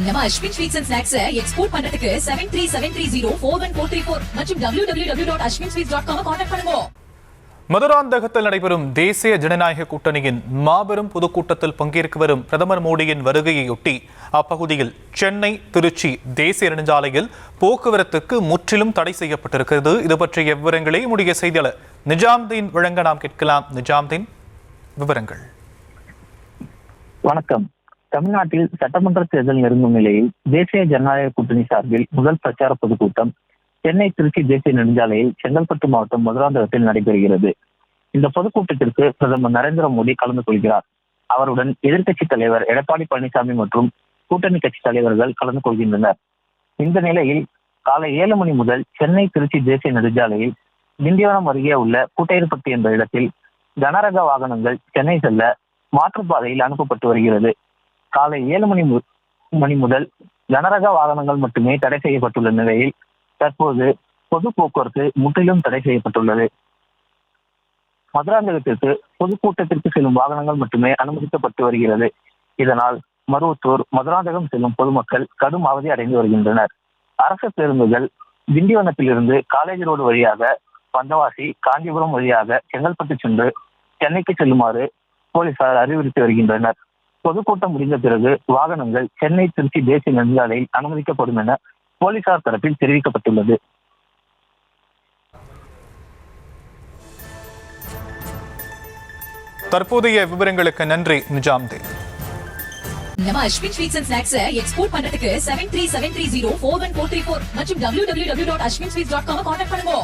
நம்ம Ashwin sweets and snacks export பண்றதுக்கு 7373041434 மற்றும் www.ashwinsweets.com கான்டாக்ட் பண்ணுங்க. மதுராந்தகத்தில் நடைபெறும் தேசிய ஜனநாயக கூட்டணியின் மாபெரும் பொதுக்கூட்டத்தில் பங்கேற்க வரும் பிரதமர் மோடியின் வருகையொட்டி அப்பகுதியில் சென்னை திருச்சி தேசிய நெடுஞ்சாலையில் போக்குவரத்துக்கு முற்றிலும் தடை செய்யப்பட்டிருக்கிறது. இது பற்றிய விவரங்களை நம்முடைய செய்தியாளர் நிஜாம்தீன் வழங்க நாம் கேட்கலாம். நிஜாம்தீன், விவரங்கள். வணக்கம். தமிழ்நாட்டில் சட்டமன்ற தேர்தல் நெருங்கும் நிலையில் தேசிய ஜனநாயக கூட்டணி சார்பில் முதல் பிரச்சார பொதுக்கூட்டம் சென்னை திருச்சி தேசிய நெடுஞ்சாலையில் செங்கல்பட்டு மாவட்டம் மதுராந்தகத்தில் நடைபெறுகிறது. இந்த பொதுக்கூட்டத்திற்கு பிரதமர் நரேந்திர மோடி கலந்து கொள்கிறார். அவருடன் எதிர்க்கட்சித் தலைவர் எடப்பாடி பழனிசாமி மற்றும் கூட்டணி கட்சி தலைவர்கள் கலந்து கொள்கின்றனர். இந்த நிலையில் காலை 7 மணி முதல் சென்னை திருச்சி தேசிய நெடுஞ்சாலையில் திண்டிவனம் அருகே உள்ள கூட்டையர்பட்டி என்ற இடத்தில் கனரக வாகனங்கள் சென்னை செல்ல மாற்றுப்பாதையில் அனுப்பப்பட்டு வருகிறது. காலை 7 மணி முதல் கனரக வாகனங்கள் மட்டுமே தடை செய்யப்பட்டுள்ள நிலையில் தற்போது பொது போக்குவரத்து முற்றிலும் தடை செய்யப்பட்டுள்ளது. மதுராந்தகத்திற்கு பொதுக்கூட்டத்திற்கு செல்லும் வாகனங்கள் மட்டுமே அனுமதிக்கப்பட்டு வருகிறது. இதனால் மருவத்தூர், மதுராந்தகம் செல்லும் பொதுமக்கள் கடும் அவதி அடைந்து வருகின்றனர். அரசு பேருந்துகள் திண்டிவனத்திலிருந்து காலேஜ் ரோடு வழியாக வந்தவாசி, காஞ்சிபுரம் வழியாக செங்கல்பட்டு சென்று சென்னைக்கு செல்லுமாறு போலீசார் அறிவுறுத்தி வருகின்றனர். பொதுக்கூட்டம் முடிந்த பிறகு வாகனங்கள் சென்னை திருச்சி தேசிய நெடுஞ்சாலையில் அனுமதிக்கப்படும் என போலீசார் தரப்பில் தெரிவிக்கப்பட்டுள்ளது. தற்போதைய விவரங்களுக்கு நன்றி நிஜாம்தீன். நம்ம Ashwin sweets and snacks export பண்றதுக்கு 7373041434 மற்றும் www.ashwinsweets.com கான்டாக்ட் பண்ணுங்க.